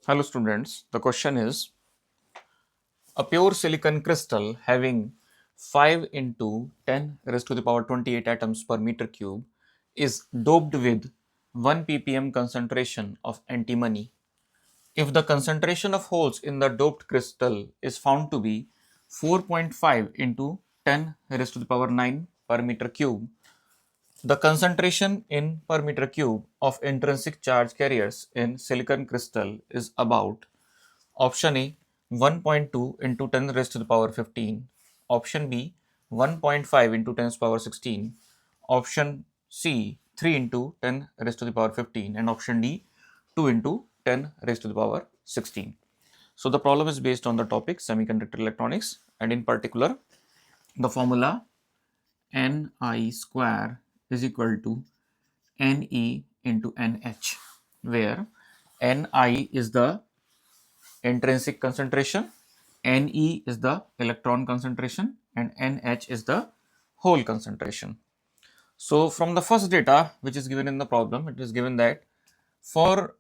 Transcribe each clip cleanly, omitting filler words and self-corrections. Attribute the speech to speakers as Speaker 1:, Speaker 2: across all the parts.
Speaker 1: Hello students, the question is a pure silicon crystal having 5 into 10 raised to the power 28 atoms per meter cube is doped with 1 ppm concentration of antimony. If the concentration of holes in the doped crystal is found to be 4.5 into 10 raised to the power 9 per meter cube, the concentration in per meter cube of intrinsic charge carriers in silicon crystal is about option A 1.2 into 10 raised to the power 15. Option B 1.5 into 10 to the power 16. Option C 3 into 10 raised to the power 15. And option D 2 into 10 raised to the power 16. So the problem is based on the topic semiconductor electronics, and in particular the formula Ni square is equal to Ne into Nh, where Ni is the intrinsic concentration, Ne is the electron concentration, and Nh is the hole concentration. So from the first data which is given in the problem, it is given that for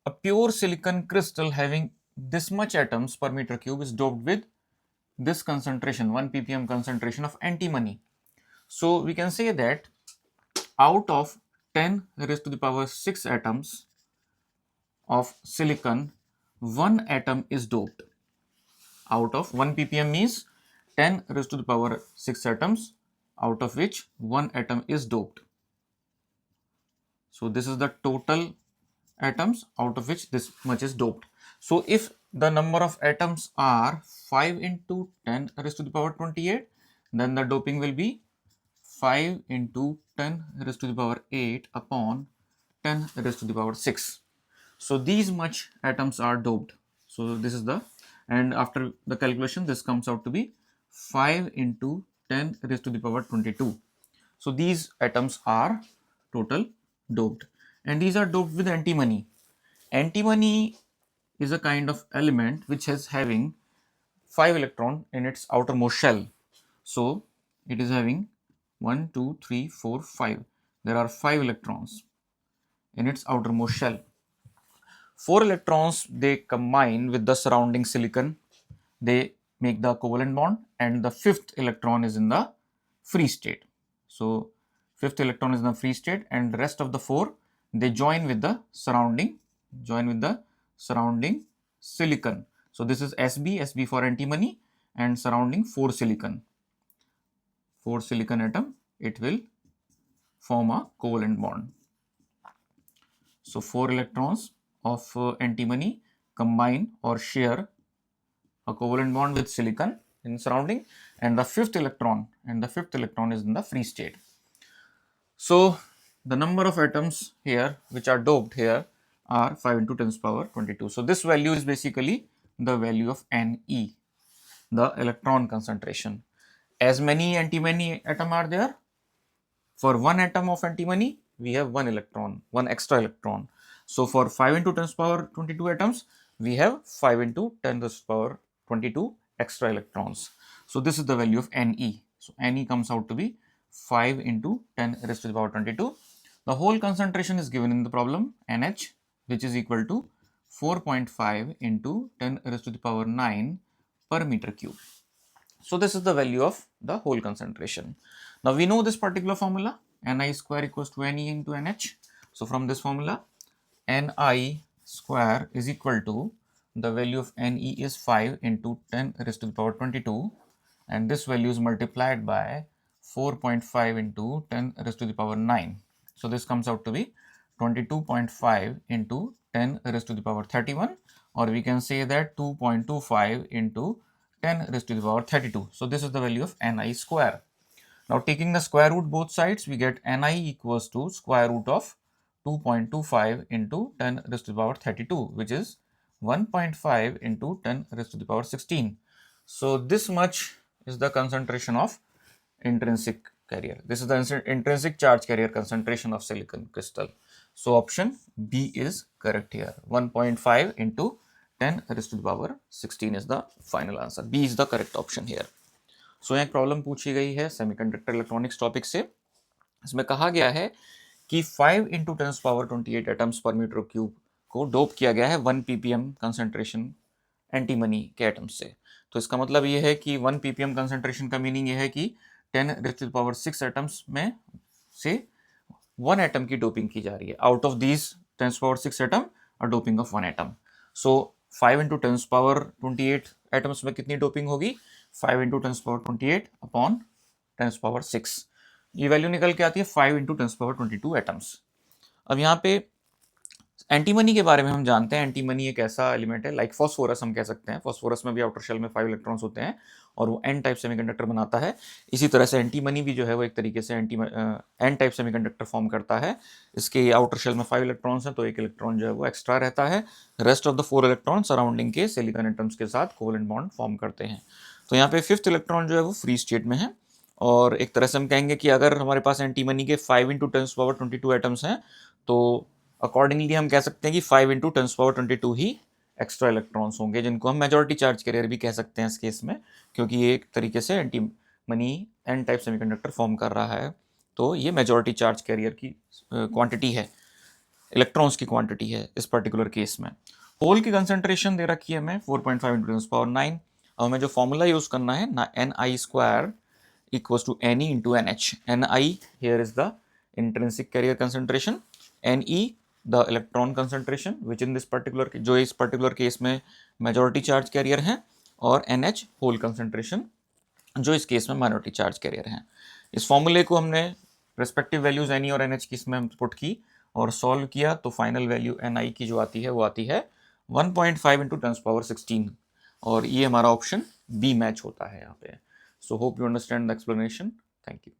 Speaker 1: a pure silicon crystal having this much atoms per meter cube is doped with this concentration, 1 ppm concentration of antimony. So we can say that out of 10 raised to the power 6 atoms of silicon, one atom is doped. Out of 1 ppm means 10 raised to the power 6 atoms, out of which one atom is doped. So this is the total atoms out of which this much is doped. So if the number of atoms are 5 into 10 raised to the power 28, then the doping will be 5 into 10 raised to the power 8 upon 10 raised to the power 6. So these much atoms are doped. So this is the, and after the calculation this comes out to be 5 into 10 raised to the power 22. So these atoms are total doped, and these are doped with antimony. Antimony is a kind of element which is having 5 electron in its outermost shell. So it is having 1 2 3 4 5. There are 5 electrons in its outermost shell. 4 electrons they combine with the surrounding silicon, they make the covalent bond, and the fifth electron is in the free state. So fifth electron is in the free state, and the rest of the 4 they join with the surrounding silicon. So this is Sb for antimony, and surrounding 4 silicon atom, it will form a covalent bond. So 4 electrons of antimony combine or share a covalent bond with silicon in surrounding, and the fifth electron is in the free state. So the number of atoms here which are doped here are 5 into 10 to the power 22. So this value is basically the value of Ne, the electron concentration. As many antimony atom are there, for one atom of antimony we have one electron, one extra electron. So for 5 into 10 to the power 22 atoms, we have 5 into 10 to the power 22 extra electrons. So this is the value of Ne. So Ne comes out to be 5 into 10 raised to the power 22. The whole concentration is given in the problem, Nh, which is equal to 4.5 into 10 raised to the power 9 per meter cube. So this is the value of the whole concentration. Now we know this particular formula, Ni square equals to Ne into Nh. So from this formula, Ni square is equal to, the value of Ne is 5 into 10 raised to the power 22, and this value is multiplied by 4.5 into 10 raised to the power 9. So this comes out to be 22.5 into 10 raised to the power 31, or we can say that 2.25 into 10 raised to the power 32. So this is the value of Ni square. Now taking the square root both sides, we get Ni equals to square root of 2.25 into 10 raised to the power 32, which is 1.5 into 10 raised to the power 16. So this much is the concentration of intrinsic carrier. This is the intrinsic charge carrier concentration of silicon crystal. So option B is correct here. 1.5 into 10 raised to the power 16 is the final answer. B is the correct option here. So यहाँ एक problem पूछी गई है semiconductor electronics topic से. इसमें कहा गया है कि 5 into 10 to the power 28 atoms per meter cube को डोप किया गया है 1 ppm कंसंट्रेशन एंटीमनी के एटम से। तो इसका मतलब ये है कि 1 ppm कंसंट्रेशन का मीनिंग ये है कि 10⁻⁶ एटम्स में से 1 एटम की डोपिंग की जा रही है। आउट ऑफ दीज 10⁻⁶ एटम और doping of 1 atom. So 5 × 10⁻28 atoms में कितनी डोपिंग होगी? 5 × 10⁻28 अपॉन 10⁻6। ये वैल्यू निकल के आती है 5 × 10⁻22 एटम्स। अब यहाँ पे एंटीमनी के बारे में हम जानते हैं। एंटीमनी एक ऐसा एलिमेंट है, लाइक फॉस्फोरस हम कह सकते हैं। फॉस्फोरस में भी आउटर शेल में 5 इलेक्ट्रॉन्स होते हैं और वो एन टाइप सेमीकंडक्टर बनाता है। इसी तरह से एंटीमनी भी जो है वो एक तरीके से एन टाइप सेमीकंडक्टर फॉर्म करता है। इसके आउटर शेल में 5 इलेक्ट्रॉन्स हैं, तो एक इलेक्ट्रॉन जो है वो एक्स्ट्रा रहता है। Rest of the 4 electron surrounding के सिलिकॉन एटम्स के साथ कोवेलेंट बॉन्ड फॉर्म करते हैं। तो यहाँ पे 5th इलेक्ट्रॉन जो है वो फ्री स्टेट में है। और एक तरह से हम कहेंगे कि अगर हमारे पास एंटीमनी के 5 × 10⁻22 एटम्स हैं, तो अकॉर्डिंगली हम कह सकते हैं कि 5 × 10⁻22 ही एक्स्ट्रा इलेक्ट्रॉन्स होंगे, जिनको हम मेजॉरिटी चार्ज कैरियर भी कह सकते हैं इस केस में, क्योंकि ये एक तरीके से antimony n type semiconductor form कर रहा है। तो ये मेजॉरिटी चार्ज कैरियर की क्वांटिटी है, इलेक्ट्रॉन्स की क्वांटिटी है इस पर्टिकुलर केस में। होल की कंसंट्रेशन दे रखी है हमें 4.5 × 10⁻9। अब हमें जो फॉर्मूला यूज करना है ना, Ni² equals to Ne into NH. Ni here is the intrinsic carrier concentration, Ne the electron concentration which in this particular, जो इस particular केस में majority charge carrier है, और NH whole concentration जो इस केस में minority charge carrier है। इस फॉर्मूले को हमने रेस्पेक्टिव वैल्यूज Ne और NH की इसमें पुट की और सॉल्व किया, तो फाइनल वैल्यू Ni की जो आती है वो आती है 1.5 × 10⁻16, और ये हमारा ऑप्शन बी मैच होता है यहाँ पे। So hope you understand the explanation. Thank you.